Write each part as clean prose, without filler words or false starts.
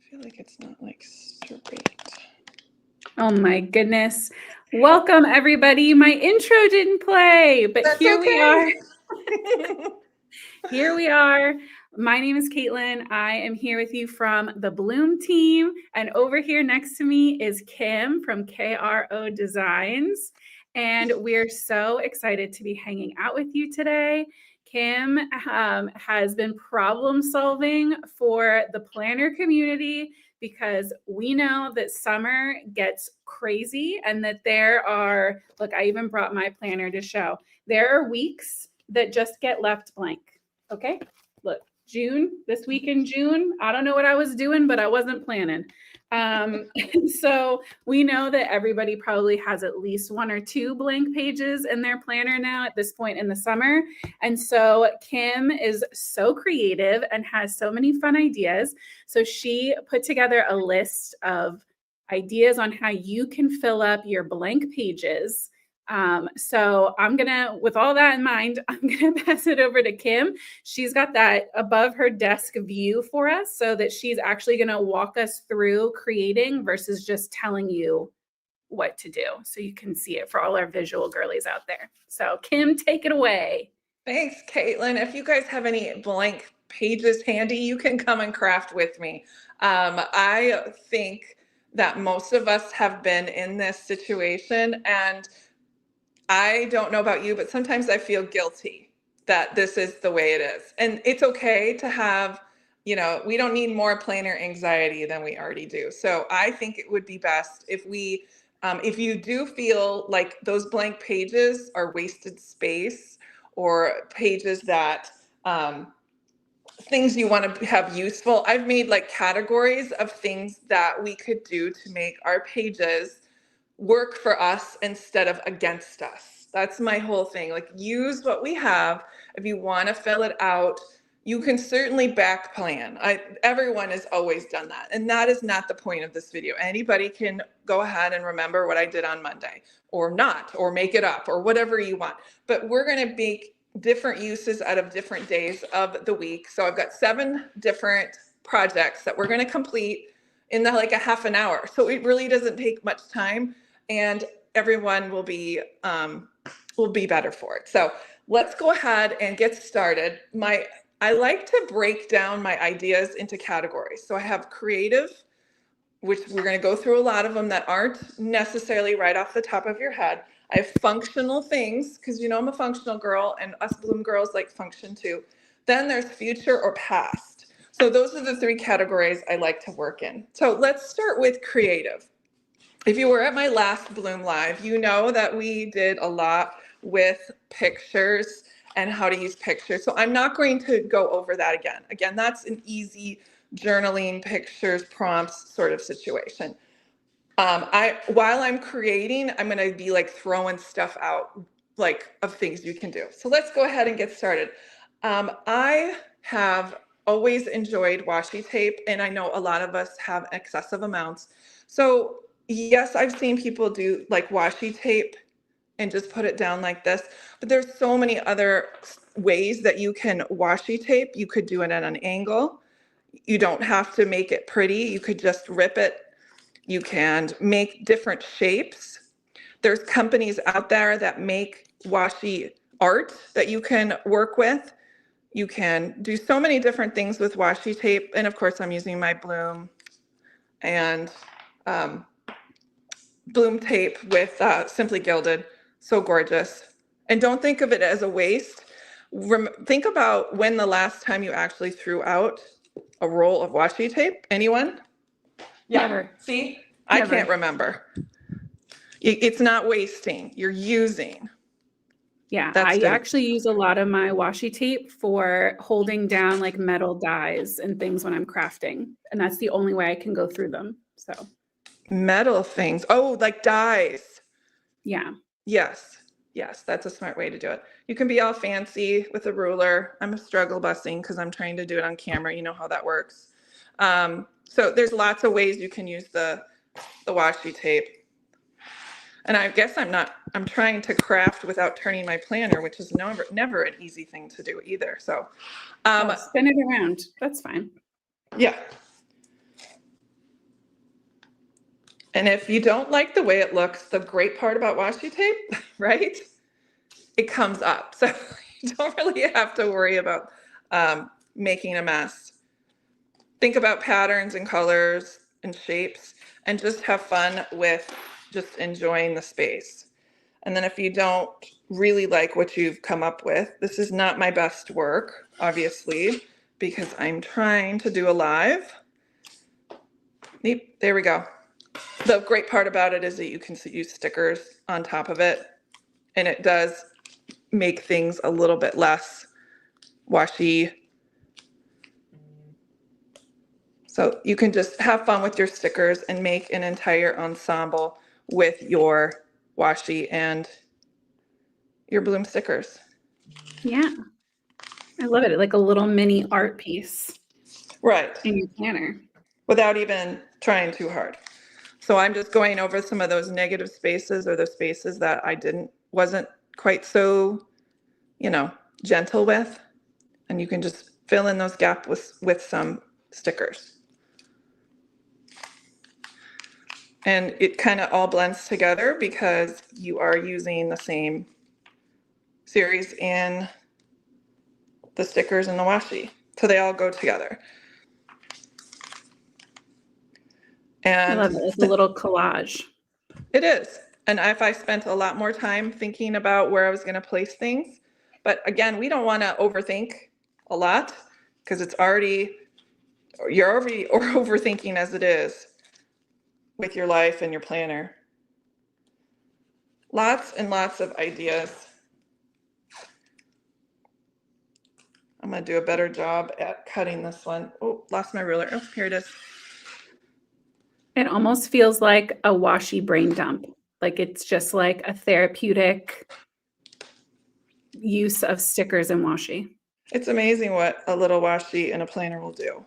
feel like it's not like straight. Oh my goodness. Welcome everybody. My intro didn't play, but That's here okay. we are. Here we are. My name is Caitlin. I am here with you from the Bloom team. And over here next to me is Kim from KRO Designs. And we're so excited to be hanging out with you today. Kim has been problem solving for the planner community because we know that summer gets crazy and that there are, look, I even brought my planner to show. There are weeks that just get left blank. Okay, look, June, this week in June, I don't know what I was doing, but I wasn't planning. So we know that everybody probably has at least one or two blank pages in their planner now at this point in the summer. And so Kim is so creative and has so many fun ideas. So she put together a list of ideas on how you can fill up your blank pages. So I'm gonna, with all that in mind, I'm gonna pass it over to Kim. She's got that above her desk view for us so that she's actually gonna walk us through creating versus just telling you what to do. So you can see it for all our visual girlies out there. So Kim, take it away. Thanks, Caitlin. If you guys have any blank pages handy, you can come and craft with me. I think that most of us have been in this situation, and I don't know about you, but sometimes I feel guilty that this is the way it is. And it's okay to have, we don't need more planner anxiety than we already do. So I think it would be best if if you do feel like those blank pages are wasted space or pages that, things you want to have useful, I've made like categories of things that we could do to make our pages work for us instead of against us. That's my whole thing. Like, use what we have. If you want to fill it out, you can certainly back plan. Everyone has always done that. And that is not the point of this video. Anybody can go ahead and remember what I did on Monday or not, or make it up or whatever you want. But we're going to make different uses out of different days of the week. So I've got 7 different projects that we're going to complete in like a half an hour. So it really doesn't take much time, and everyone will be better for it. So let's go ahead and get started. I like to break down my ideas into categories. So I have creative, which we're going to go through a lot of them that aren't necessarily right off the top of your head. I have functional things, because I'm a functional girl, and us Bloom girls like function too. Then there's future or past. So those are the 3 categories I like to work in. So let's start with creative. If you were at my last Bloom Live, you know that we did a lot with pictures and how to use pictures. So I'm not going to go over that again. Again, that's an easy journaling, pictures, prompts sort of situation. While I'm creating, I'm going to be like throwing stuff out, like, of things you can do. So let's go ahead and get started. I have always enjoyed washi tape, and I know a lot of us have excessive amounts. So yes, I've seen people do like washi tape and just put it down like this, but there's so many other ways that you can washi tape. You could do it at an angle. You don't have to make it pretty. You could just rip it. You can make different shapes. There's companies out there that make washi art that you can work with. You can do so many different things with washi tape. And of course, I'm using my Bloom and Bloom tape with Simply Gilded. So gorgeous. And don't think of it as a waste. Think about when the last time you actually threw out a roll of washi tape. Anyone? Yeah. Never. See? I can't remember. It's not wasting. You're using. Yeah, I actually use a lot of my washi tape for holding down like metal dies and things when I'm crafting. And that's the only way I can go through them. So metal things. Oh, like dies. Yeah. Yes. Yes, that's a smart way to do it. You can be all fancy with a ruler. I'm a struggle busing because I'm trying to do it on camera. You know how that works. So there's lots of ways you can use the washi tape. And I guess I'm trying to craft without turning my planner, which is never an easy thing to do either. So spin it around. That's fine. Yeah. And if you don't like the way it looks, the great part about washi tape, right? It comes up. So you don't really have to worry about making a mess. Think about patterns and colors and shapes and just have fun with just enjoying the space. And then if you don't really like what you've come up with, this is not my best work, obviously, because I'm trying to do a live. There we go. The great part about it is that you can use stickers on top of it, and it does make things a little bit less washy. So you can just have fun with your stickers and make an entire ensemble with your washi and your Bloom stickers. Yeah. I love it. Like a little mini art piece. Right. In your planner. Without even trying too hard. So I'm just going over some of those negative spaces or the spaces that I wasn't quite so, gentle with. And you can just fill in those gaps with some stickers. And it kind of all blends together because you are using the same series in the stickers and the washi. So they all go together. And I love it. It's a little collage. It is. And if I spent a lot more time thinking about where I was going to place things, but again, we don't want to overthink a lot because you're already overthinking as it is with your life and your planner. Lots and lots of ideas. I'm going to do a better job at cutting this one. Oh, lost my ruler. Oh, here it is. It almost feels like a washi brain dump. Like it's just like a therapeutic use of stickers and washi. It's amazing what a little washi and a planner will do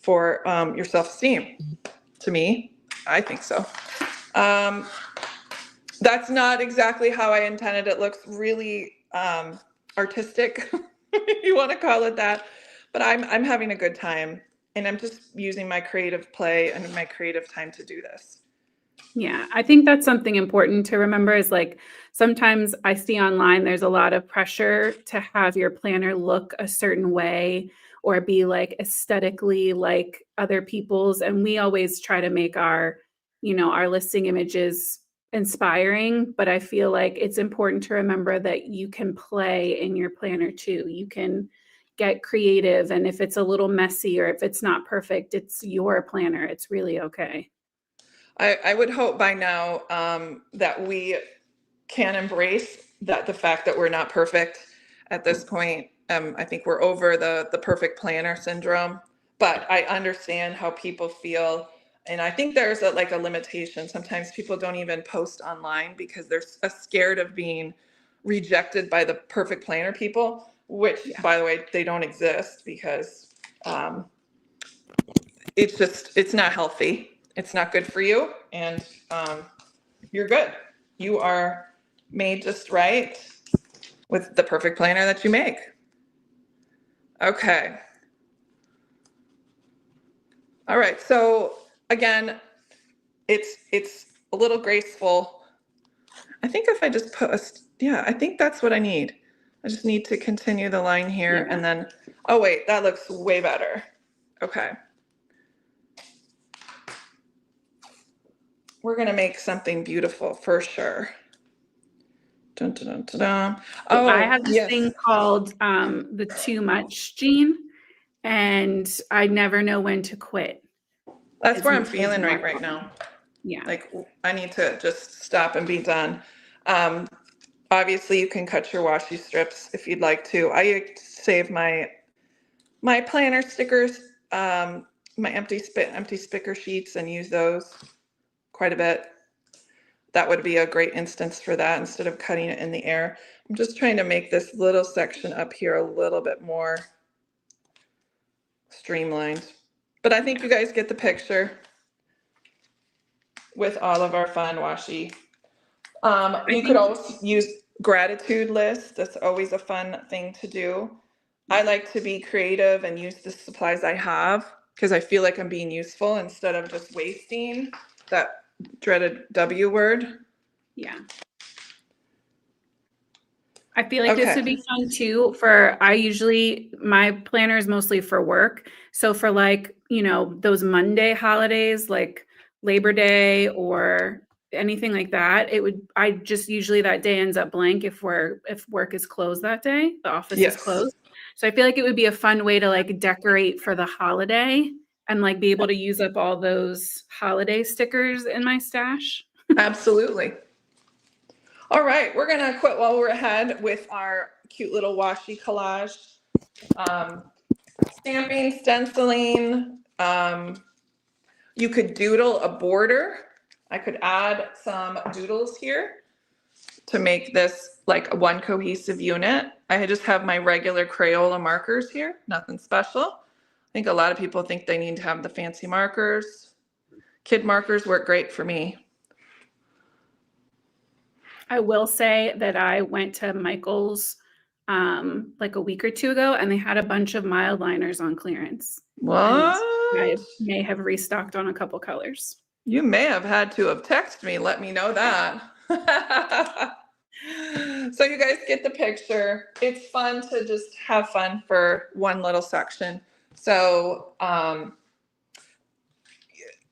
for your self-esteem. To me, I think so. That's not exactly how I intended. It looks really artistic, if you want to call it that. But I'm having a good time, and I'm just using my creative play and my creative time to do this. Yeah, I think that's something important to remember is like sometimes I see online there's a lot of pressure to have your planner look a certain way or be like aesthetically like other people's. And we always try to make our listing images inspiring, but I feel like it's important to remember that you can play in your planner too. You can get creative. And if it's a little messy or if it's not perfect, it's your planner. It's really okay. I would hope by now that we can embrace the fact that we're not perfect at this point. I think we're over the perfect planner syndrome, but I understand how people feel. And I think there's a limitation. Sometimes people don't even post online because they're scared of being rejected by the perfect planner people, which, by the way, they don't exist because it's not healthy. It's not good for you, and you're good. You are made just right with the perfect planner that you make. Okay. All right, so again, it's a little graceful. I think if I just put I think that's what I need. I just need to continue the line here and then, oh wait, that looks way better. Okay. We're going to make something beautiful for sure. Dun, dun, dun, dun, dun. Oh, I have this thing called the too much gene, and I never know when to quit. That's where I'm feeling right now. Yeah. Like I need to just stop and be done. Obviously you can cut your washi strips if you'd like to. I save my planner stickers, my empty sticker sheets, and use those quite a bit. That would be a great instance for that instead of cutting it in the air. I'm just trying to make this little section up here a little bit more streamlined. But I think you guys get the picture with all of our fun washi. You could also use gratitude lists. That's always a fun thing to do. I like to be creative and use the supplies I have because I feel like I'm being useful instead of just wasting. That dreaded W word. Yeah. I feel like this Okay. would be fun too my planner is mostly for work. So for like, those Monday holidays, like Labor Day or anything like that, I just usually that day ends up blank if work is closed that day, the office is Yes. closed. So I feel like it would be a fun way to like decorate for the holiday and like be able to use up all those holiday stickers in my stash. Absolutely. All right, we're gonna quit while we're ahead with our cute little washi collage. Stamping, stenciling. You could doodle a border. I could add some doodles here to make this like one cohesive unit. I just have my regular Crayola markers here, nothing special. I think a lot of people think they need to have the fancy markers. Kid markers work great for me. I will say that I went to Michael's like a week or two ago, and they had a bunch of mild liners on clearance. What? I may have restocked on a couple colors. You may have had to have texted me, let me know that. So you guys get the picture. It's fun to just have fun for one little section. So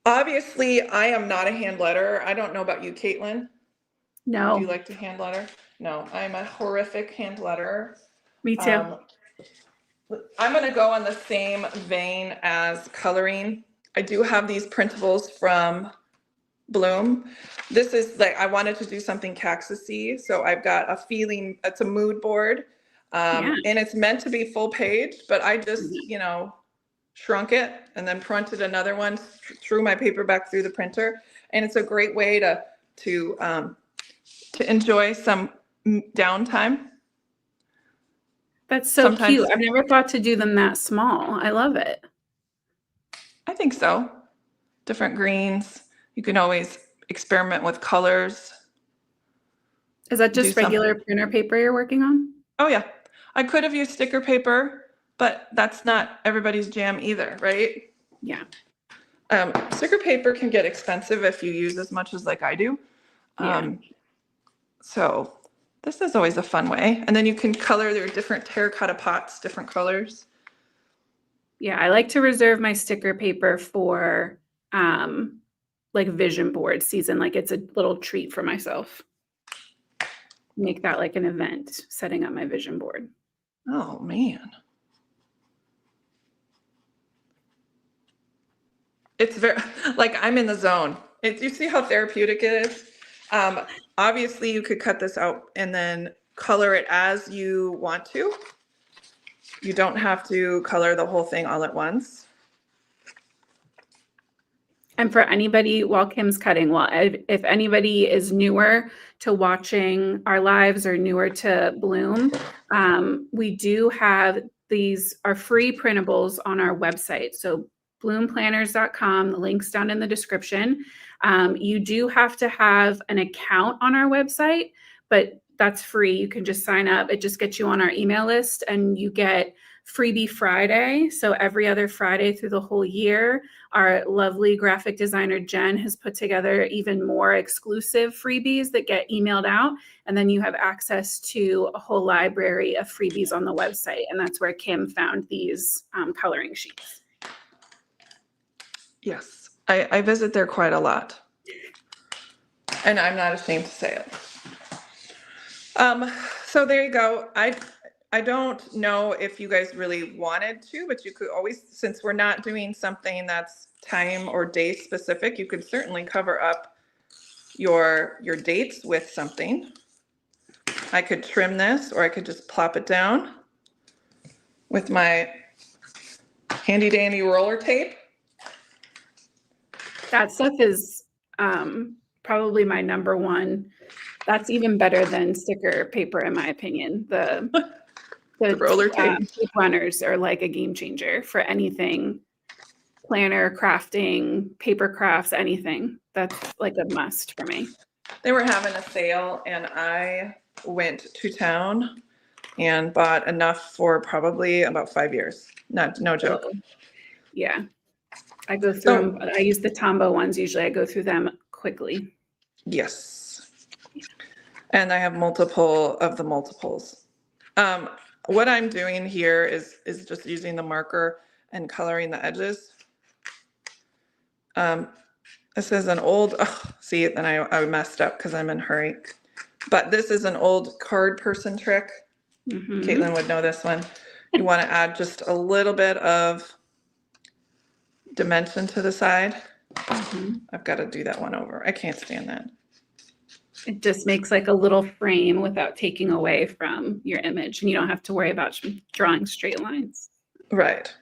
obviously I am not a hand letterer. I don't know about you, Caitlin. No. Do you like to hand letter? No, I'm a horrific hand letterer. Me too. I'm going to go on the same vein as coloring. I do have these printables from Bloom. This is like, I wanted to do something cactusy. So I've got a feeling, it's a mood board. And it's meant to be full page, but I just, shrunk it and then printed another one, threw my paper back through the printer. And it's a great way to enjoy some downtime. That's so cute. I've never thought to do them that small. I love it. I think so. Different greens. You can always experiment with colors. Is that just regular printer paper you're working on? Oh yeah. I could have used sticker paper, but that's not everybody's jam either, right? Yeah. Sticker paper can get expensive if you use as much as like I do. So this is always a fun way. And then you can color their different terracotta pots, different colors. Yeah, I like to reserve my sticker paper for like vision board season. Like it's a little treat for myself. Make that like an event, setting up my vision board. Oh man. It's very, like I'm in the zone. You see how therapeutic it is? Obviously you could cut this out and then color it as you want to. You don't have to color the whole thing all at once. And for anybody, while Kim's cutting, if anybody is newer to watching our lives or newer to Bloom, we do have our free printables on our website. So bloomplanners.com, the link's down in the description. You do have to have an account on our website, but that's free. You can just sign up. It just gets you on our email list and you get Freebie Friday. So every other Friday through the whole year, our lovely graphic designer, Jen, has put together even more exclusive freebies that get emailed out. And then you have access to a whole library of freebies on the website. And that's where Kim found these coloring sheets. Yes, I visit there quite a lot. And I'm not ashamed to say it. So there you go. I don't know if you guys really wanted to, but you could always, since we're not doing something that's time or day specific, you could certainly cover up your dates with something. I could trim this, or I could just plop it down with my handy dandy roller tape. That stuff is probably my number one. That's even better than sticker paper, in my opinion. The roller tape runners are like a game changer for anything, planner, crafting, paper crafts, anything. That's like a must for me. They were having a sale and I went to town and bought enough for probably about 5 years. No joke. Yeah. I go through them. I use the Tombow ones. Usually I go through them quickly. Yes. And I have multiple of the multiples. What I'm doing here is just using the marker and coloring the edges. This is an old, see, then I messed up because I'm in a hurry. But this is an old card person trick. Caitlin would know this one. You want to add just a little bit of dimension to the side. I've got to do that one over. I can't stand that. It just makes like a little frame without taking away from your image, and you don't have to worry about drawing straight lines. Right.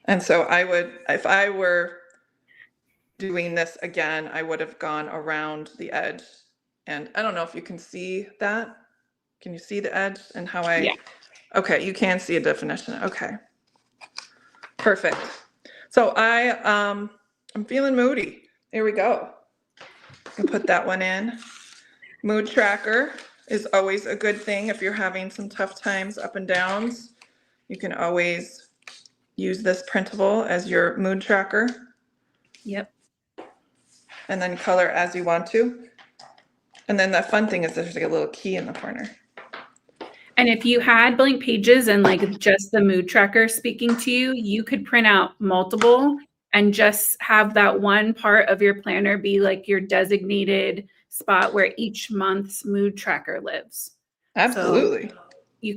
And so I would, if I were doing this again, I would have gone around the edge. And I don't know if you can see that. Can you see the edge and how I, Yeah. Okay, you can see a definition. Okay. Perfect. So I'm feeling moody. Here we go. I'll put that one in. Mood tracker is always a good thing if you're having some tough times, up and downs. You can always use this printable as your mood tracker. Yep. And then color as you want to. And then the fun thing is there's like a little key in the corner. And if you had blank pages and like just the mood tracker speaking to you, you could print out multiple and just have that one part of your planner be like your designated spot where each month's mood tracker lives. Absolutely. So you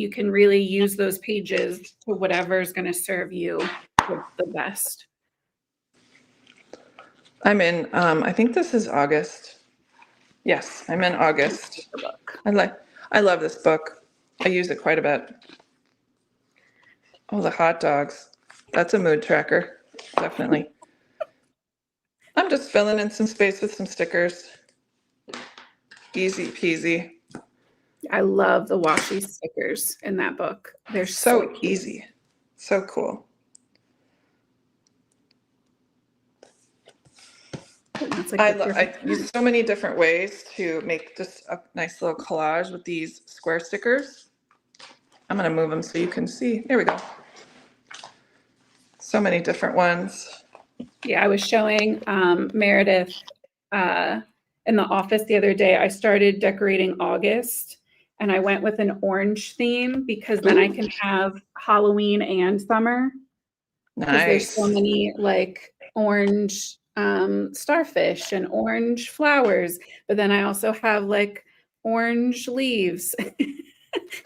can really use those pages to whatever is going to serve you the best. I'm in, I think this is August. Yes, I'm in August. I love this book. I use it quite a bit. Oh, the hot dogs. That's a mood tracker, definitely. I'm just filling in some space with some stickers. Easy peasy. I love the washi stickers in that book. They're so easy. So cool. I use so many different ways to make just a nice little collage with these square stickers. I'm going to move them so you can see. There we go. So many different ones. Yeah, I was showing Meredith in the office the other day. I started decorating August, and I went with an orange theme because then I can have Halloween and summer. Nice. There's so many like orange starfish and orange flowers, but then I also have like orange leaves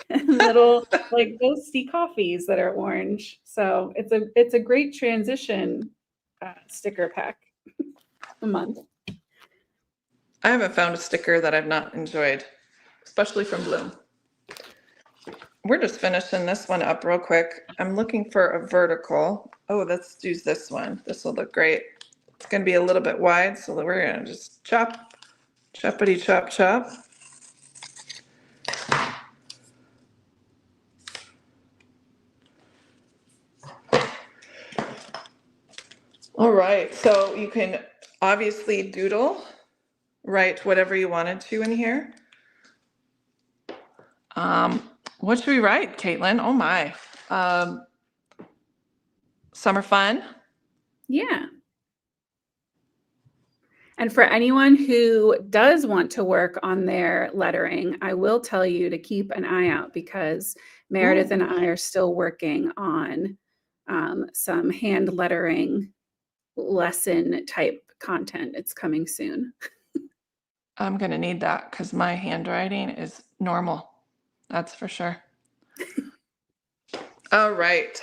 and little like ghosty coffees that are orange. So it's a great transition sticker pack a month. I haven't found a sticker that I've not enjoyed, especially from Bloom. We're just finishing this one up real quick. I'm looking for a vertical. Oh, let's use this one. This will look great. It's going to be a little bit wide, so we're going to just choppity chop chop. All right, so you can obviously doodle, write whatever you wanted to in here. What should we write, Caitlin? Oh my. Summer fun? Yeah. And for anyone who does want to work on their lettering, I will tell you to keep an eye out because Meredith and I are still working on some hand lettering lesson type content. It's coming soon. I'm going to need that because my handwriting is normal. That's for sure. All right.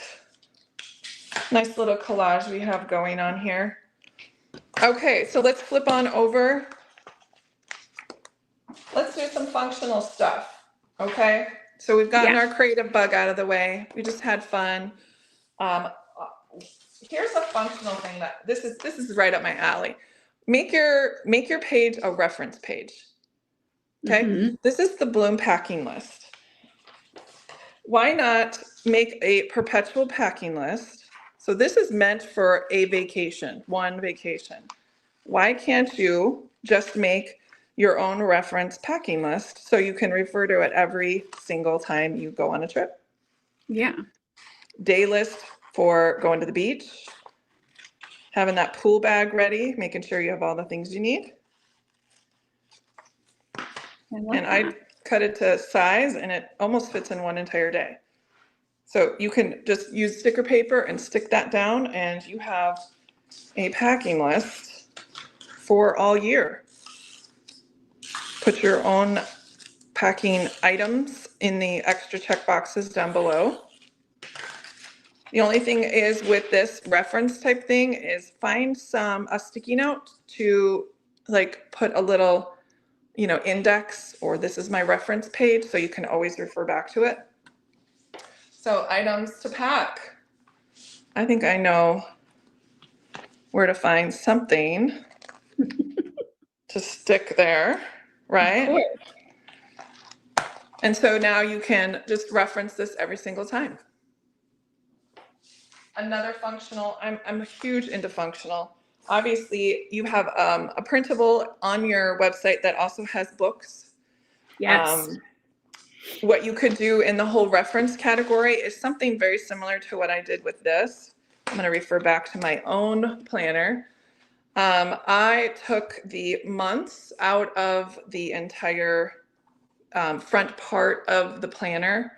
Nice little collage we have going on here. Okay, so let's flip on over. Let's do some functional stuff. Okay, so we've gotten our creative bug out of the way. We just had fun. Here's a functional thing that this is right up my alley. Make your page a reference page. Okay, This is the Bloom packing list. Why not make a perpetual packing list? So this is meant for a vacation, one vacation. Why can't you just make your own reference packing list so you can refer to it every single time you go on a trip? Yeah. Day list for going to the beach, having that pool bag ready, making sure you have all the things you need. And I cut it to size and it almost fits in one entire day. So you can just use sticker paper and stick that down and you have a packing list for all year. Put your own packing items in the extra check boxes down below. The only thing is with this reference type thing is find a sticky note to like put a little, index, or this is my reference page, so you can always refer back to it. So items to pack. I think I know where to find something to stick there, right? Of course. And so now you can just reference this every single time. Another functional, I'm huge into functional. Obviously, you have a printable on your website that also has books. Yes. What you could do in the whole reference category is something very similar to what I did with this. I'm going to refer back to my own planner. I took the months out of the entire front part of the planner,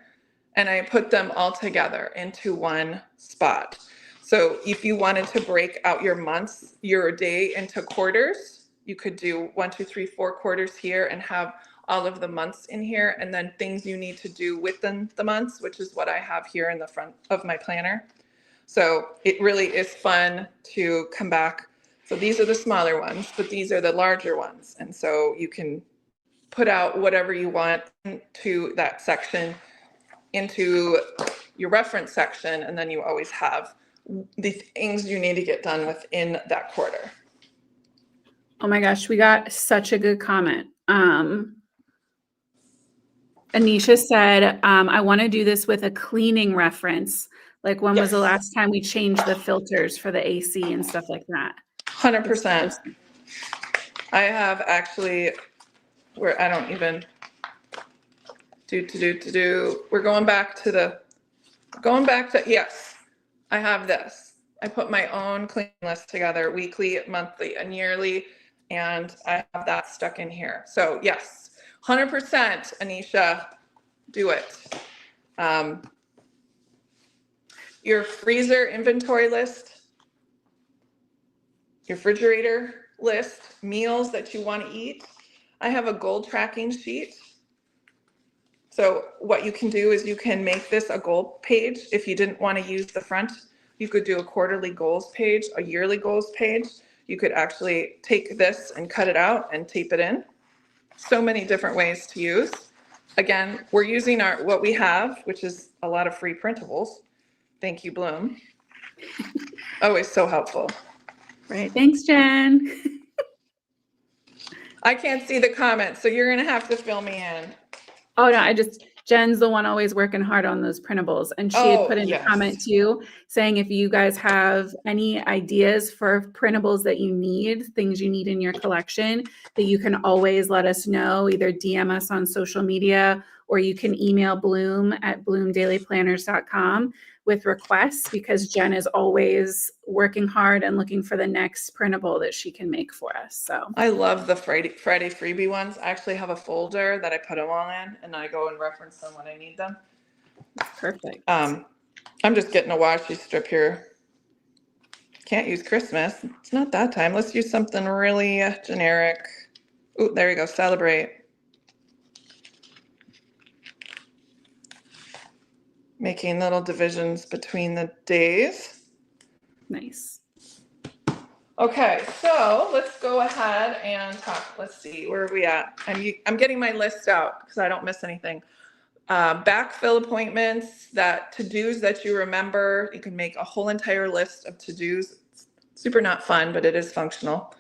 and I put them all together into one spot. So if you wanted to break out your months, your day into quarters, you could do 1, 2, 3, 4 quarters here and have all of the months in here, and then things you need to do within the months, which is what I have here in the front of my planner. So it really is fun to come back. So these are the smaller ones, but these are the larger ones. And so you can put out whatever you want into that section, into your reference section, and then you always have the things you need to get done within that quarter. Oh my gosh, we got such a good comment. Anisha said, I want to do this with a cleaning reference. Like when was the last time we changed the filters for the AC and stuff like that? 100%. I have actually, where I don't even we're going back to, yes, I have this. I put my own clean list together weekly, monthly, and yearly, and I have that stuck in here. So yes, 100%, Anisha, do it. Your freezer inventory list, your refrigerator list, meals that you want to eat. I have a goal tracking sheet. So what you can do is you can make this a goal page. If you didn't want to use the front, you could do a quarterly goals page, a yearly goals page. You could actually take this and cut it out and tape it in. So many different ways to use. Again, we're using what we have, which is a lot of free printables. Thank you, Bloom. Always so helpful. Right. Thanks, Jen. I can't see the comments, so you're going to have to fill me in. Oh, no, Jen's the one always working hard on those printables. And she had put in a comment too, saying if you guys have any ideas for printables that you need, things you need in your collection, that you can always let us know, either DM us on social media, or you can email Bloom at bloomdailyplanners.com with requests, because Jen is always working hard and looking for the next printable that she can make for us. So I love the Friday freebie ones. I actually have a folder that I put them all in, and I go and reference them when I need them. Perfect. I'm just getting a washi strip here. Can't use Christmas. It's not that time. Let's use something really generic. Oh, there you go. Celebrate. Making little divisions between the days. Nice. Okay, so let's go ahead and talk. Let's see, where are we at? I'm getting my list out because I don't miss anything. Backfill appointments, to-dos that you remember. You can make a whole entire list of to-dos. It's super not fun, but it is functional.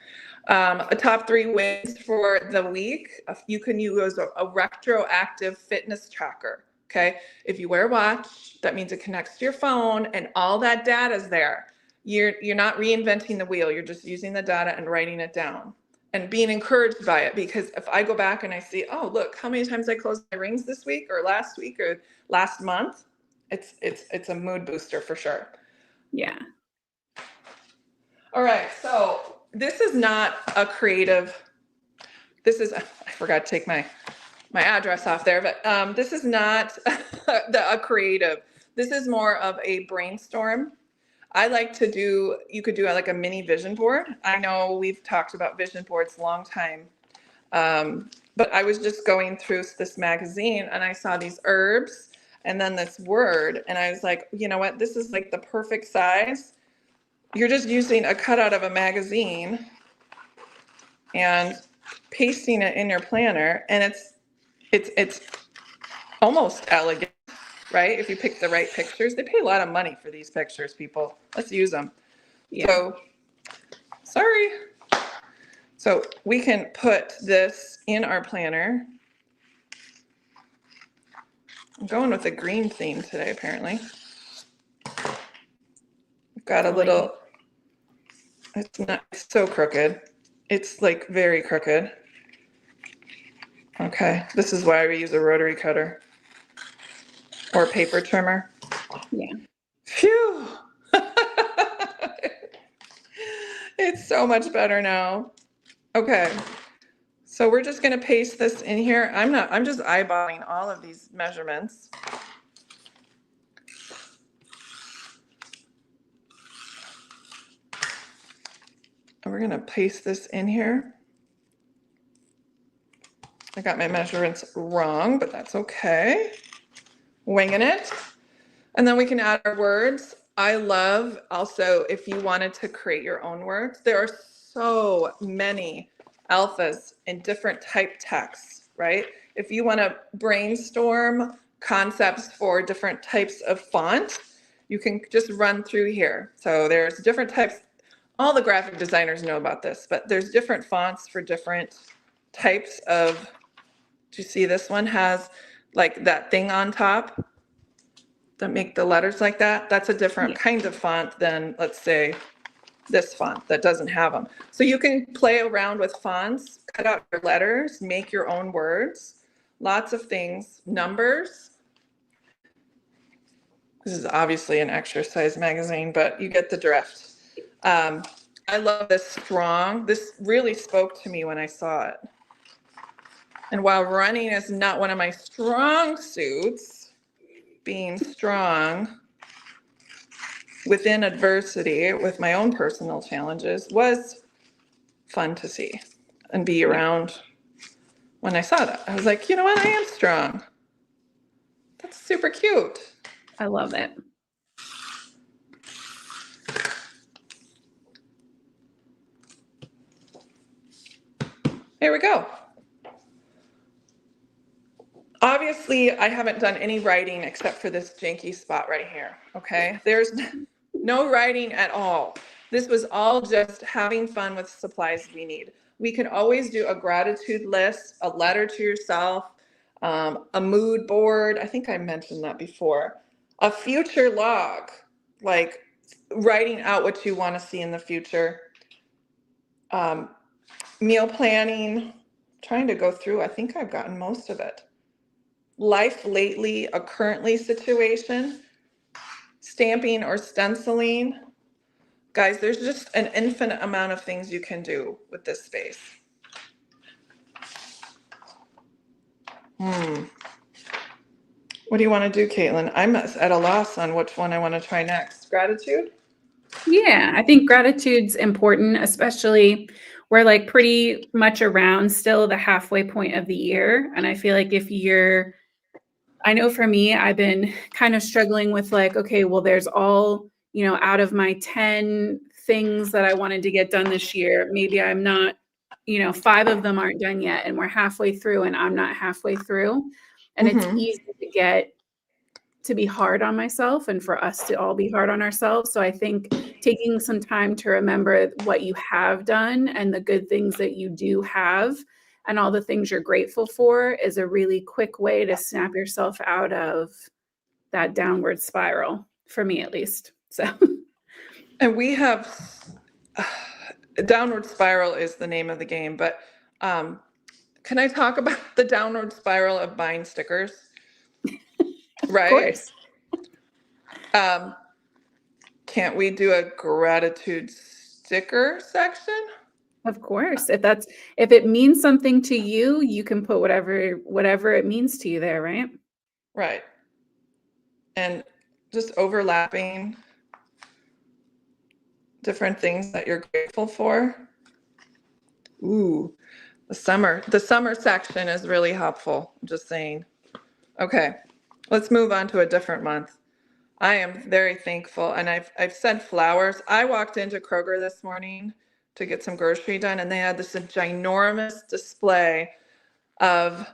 A top 3 wins for the week. You can use a retroactive fitness tracker. Okay, if you wear a watch, that means it connects to your phone and all that data is there. You're not reinventing the wheel. You're just using the data and writing it down and being encouraged by it. Because if I go back and I see, oh, look, how many times I closed my rings this week or last month, it's a mood booster for sure. Yeah. All right, so this is not a creative. I forgot to take my my address off there, but this is not a creative. This is more of a brainstorm. I like to do, you could do like a mini vision board. I know we've talked about vision boards a long time. But I was just going through this magazine and I saw these herbs and then this word. And I was like, you know what? This is like the perfect size. You're just using a cutout of a magazine and pasting it in your planner. And it's almost elegant, right? If you pick the right pictures, they pay a lot of money for these pictures, people. Let's use them. Yeah. So, sorry. So we can put this in our planner. I'm going with a green theme today, apparently. We've got a little, it's not so crooked. It's like very crooked. Okay, this is why we use a rotary cutter or paper trimmer. Yeah. Phew. It's so much better now. Okay. So we're just going to paste this in here. I'm just eyeballing all of these measurements. And we're going to paste this in here. I got my measurements wrong, but that's okay. Winging it. And then we can add our words. I love also if you wanted to create your own words. There are so many alphas in different type texts, right? If you want to brainstorm concepts for different types of font, you can just run through here. So there's different types. All the graphic designers know about this, but there's different fonts for different types of, do you see this one has like that thing on top that make the letters like that? That's a different kind of font than, let's say, this font that doesn't have them. So you can play around with fonts, cut out your letters, make your own words, lots of things, numbers. This is obviously an exercise magazine, but you get the drift. I love this strong. This really spoke to me when I saw it. And while running is not one of my strong suits, being strong within adversity with my own personal challenges was fun to see and be around. When I saw that, I was like, you know what? I am strong. That's super cute. I love it. Here we go. Obviously, I haven't done any writing except for this janky spot right here, okay? There's no writing at all. This was all just having fun with supplies we need. We can always do a gratitude list, a letter to yourself, a mood board. I think I mentioned that before. A future log, like writing out what you want to see in the future. Meal planning, trying to go through, I think I've gotten most of it. Life lately, a currently situation, stamping or stenciling. Guys, there's just an infinite amount of things you can do with this space. What do you want to do, Caitlin? I'm at a loss on which one I want to try next. Gratitude? Yeah, I think gratitude's important, especially we're like pretty much around still the halfway point of the year. And I feel like if you're, I know for me, I've been kind of struggling with like, okay, well, there's all, you know, out of my 10 things that I wanted to get done this year, maybe I'm not, you know, 5 of them aren't done yet and we're halfway through and I'm not halfway through. And it's easy to be hard on myself and for us to all be hard on ourselves. So I think taking some time to remember what you have done and the good things that you do have and all the things you're grateful for is a really quick way to snap yourself out of that downward spiral, for me at least. So, and we have downward spiral is the name of the game, but can I talk about the downward spiral of buying stickers? Right? Of course. Can't we do a gratitude sticker section? Of course. If it means something to you, you can put whatever it means to you there, right? Right. And just overlapping different things that you're grateful for. Ooh, the summer section is really helpful. I'm just saying. Okay, let's move on to a different month. I am very thankful, and I've said flowers. I walked into Kroger this morning to get some grocery done, and they had this ginormous display of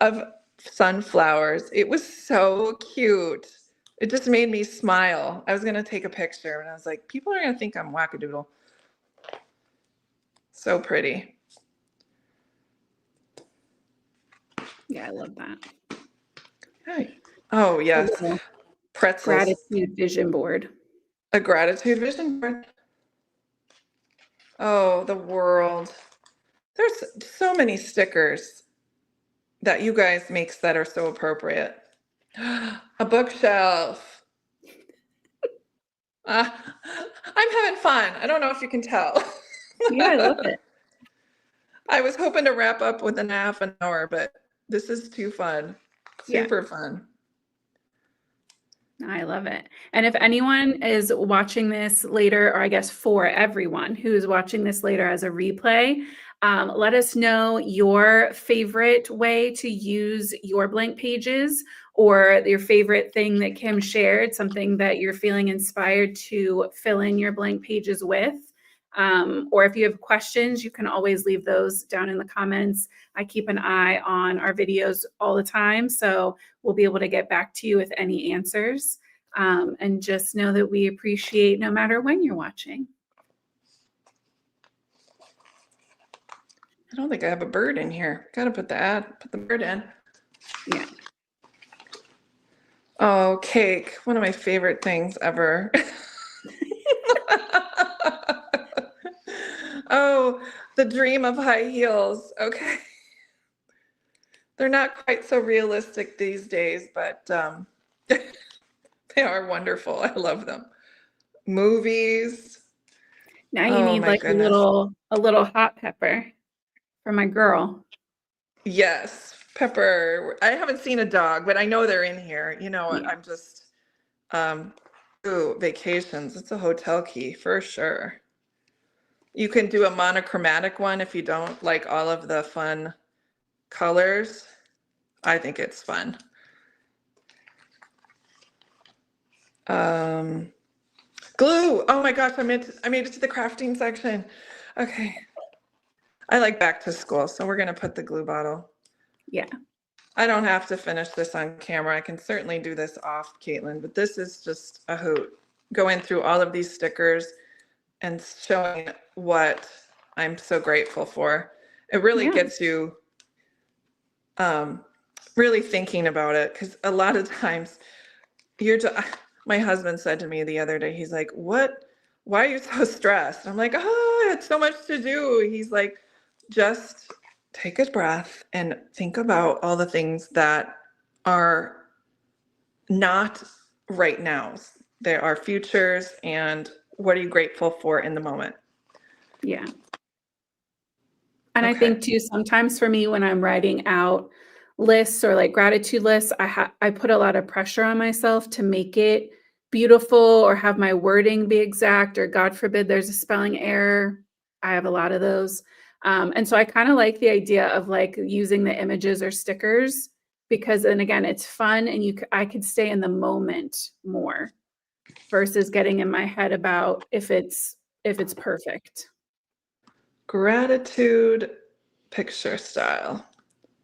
of sunflowers. It was so cute. It just made me smile. I was gonna take a picture, and I was like, people are gonna think I'm wackadoodle. So pretty. Yeah, I love that. Hi. Oh yes, pretzels. Gratitude vision board. A gratitude vision board. Oh, the world. There's so many stickers that you guys makes that are so appropriate. A bookshelf. I'm having fun. I don't know if you can tell. Yeah, I love it. I was hoping to wrap up within half an hour, but this is too fun. Super fun. I love it. And if anyone is watching this later, or I guess for everyone who is watching this later as a replay, let us know your favorite way to use your blank pages, or your favorite thing that Kim shared, something that you're feeling inspired to fill in your blank pages with. Or if you have questions, you can always leave those down in the comments. I keep an eye on our videos all the time, so we'll be able to get back to you with any answers. And just know that we appreciate no matter when you're watching. I don't think I have a bird in here. Gotta put the bird in. Yeah. Oh, cake. One of my favorite things ever. Oh, the dream of high heels. Okay. They're not quite so realistic these days, but they are wonderful. I love them. Movies. Now you need like a little hot pepper for my girl. Yes, Pepper. I haven't seen a dog, but I know they're in here. You know, Yeah. I'm just vacations. It's a hotel key for sure. You can do a monochromatic one if you don't like all of the fun colors. I think it's fun. Glue. Oh my gosh, I made it to the crafting section. Okay. I like back to school, so we're gonna put the glue bottle. Yeah. I don't have to finish this on camera. I can certainly do this off, Caitlin, but this is just a hoot. Going through all of these stickers and showing what I'm so grateful for. It really gets you really thinking about it, because a lot of times my husband said to me the other day, he's like, why are you so stressed? I'm like, oh, I had so much to do. He's like, just take a breath and think about all the things that are not right now. There are futures, and what are you grateful for in the moment? Yeah. And I think too, sometimes for me, when I'm writing out lists or like gratitude lists, I put a lot of pressure on myself to make it beautiful or have my wording be exact, or God forbid there's a spelling error. I have a lot of those. And so I kind of like the idea of like using the images or stickers, because then again, it's fun, and I could stay in the moment more versus getting in my head about if it's perfect. Gratitude picture style.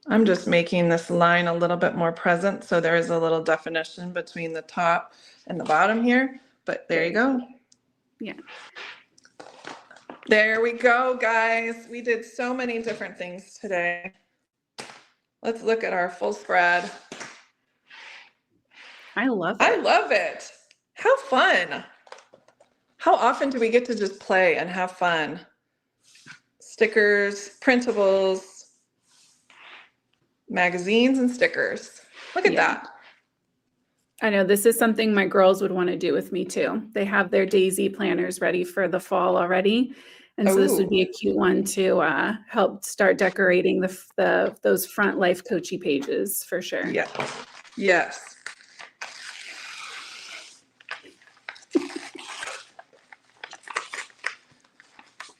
I'm just making this line a little bit more present, so there is a little definition between the top and the bottom here, but there you go. Yeah. There we go, guys. We did so many different things today. Let's look at our full spread. I love it. I love it. How fun. How often do we get to just play and have fun? Stickers, printables, magazines, and stickers. Look at that. I know this is something my girls would want to do with me too. They have their daisy planners ready for the fall already. And so this would Ooh. be a cute one to help start decorating those front life coachy pages for sure. Yeah. Yes.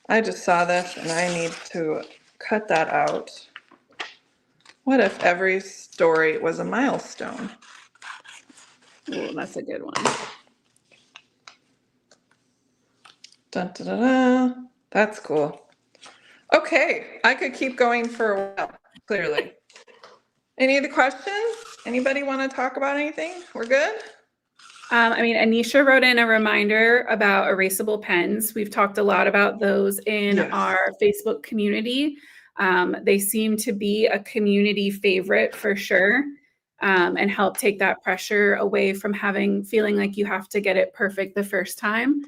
I just saw this and I need to cut that out. What if every story was a milestone? Oh, that's a good one. Dun, dun, dun, dun. That's cool. Okay, I could keep going for a while, clearly. Any other questions? Anybody want to talk about anything? We're good? I mean, Anisha wrote in a reminder about erasable pens. We've talked a lot about those in our Facebook community. They seem to be a community favorite for sure, and help take that pressure away from feeling like you have to get it perfect the first time,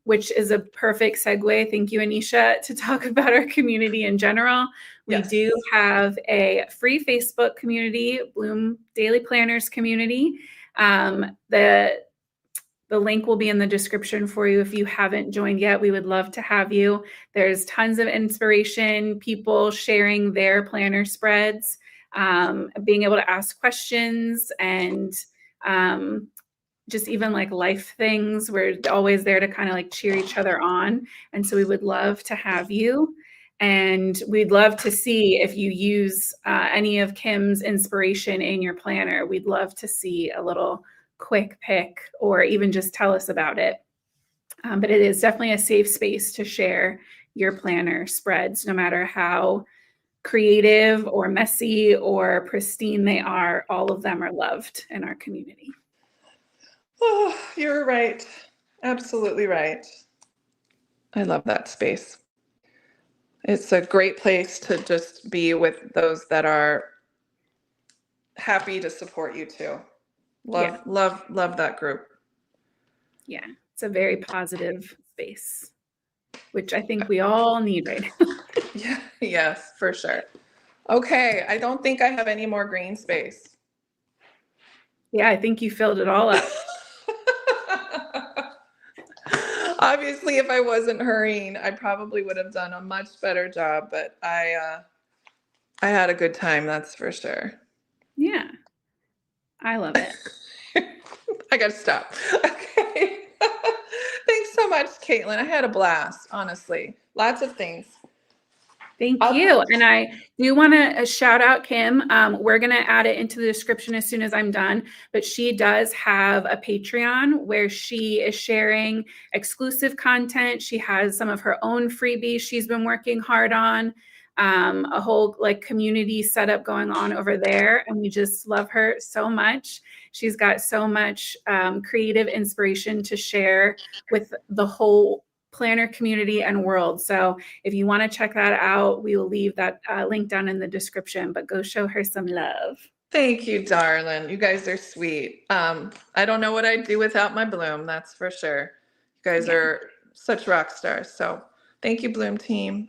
which is a perfect segue. Thank you, Anisha, to talk about our community in general. We do have a free Facebook community, Bloom Daily Planners community. The link will be in the description for you if you haven't joined yet. We would love to have you. There's tons of inspiration, people sharing their planner spreads, being able to ask questions, and just even like life things. We're always there to kind of like cheer each other on. And so we would love to have you. And we'd love to see if you use any of Kim's inspiration in your planner. We'd love to see a little quick pick, or even just tell us about it. But it is definitely a safe space to share your planner spreads, no matter how creative or messy or pristine they are. All of them are loved in our community. Oh, you're right. Absolutely right. I love that space. It's a great place to just be with those that are happy to support you too. Love that group. Yeah, it's a very positive space, which I think we all need right now. Yeah, yes, for sure. Okay, I don't think I have any more green space. Yeah, I think you filled it all up. Obviously, if I wasn't hurrying, I probably would have done a much better job, but I had a good time, that's for sure. Yeah, I love it. I gotta stop. Okay. Thanks so much, Caitlin. I had a blast, honestly. Lots of things. Thank you. And I do want to shout out Kim. We're going to add it into the description as soon as I'm done. But she does have a Patreon where she is sharing exclusive content. She has some of her own freebies she's been working hard on, a whole like community setup going on over there. And we just love her so much. She's got so much creative inspiration to share with the whole planner community and world. So if you want to check that out, we will leave that link down in the description, but go show her some love. Thank you, darling. You guys are sweet. I don't know what I'd do without my Bloom, that's for sure. You guys are such rock stars. So thank you, Bloom team.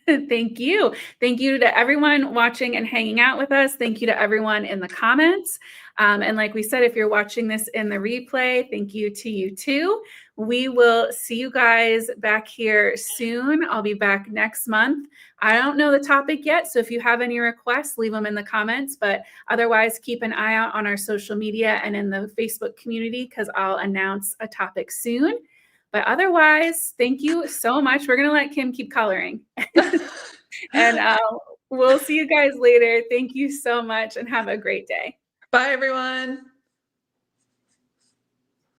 Thank you. Thank you to everyone watching and hanging out with us. Thank you to everyone in the comments. And like we said, if you're watching this in the replay, thank you to you too. We will see you guys back here soon. I'll be back next month. I don't know the topic yet, so if you have any requests, leave them in the comments. But otherwise, keep an eye out on our social media and in the Facebook community, because I'll announce a topic soon. But otherwise, thank you so much. We're going to let Kim keep coloring. And we'll see you guys later. Thank you so much and have a great day. Bye, everyone.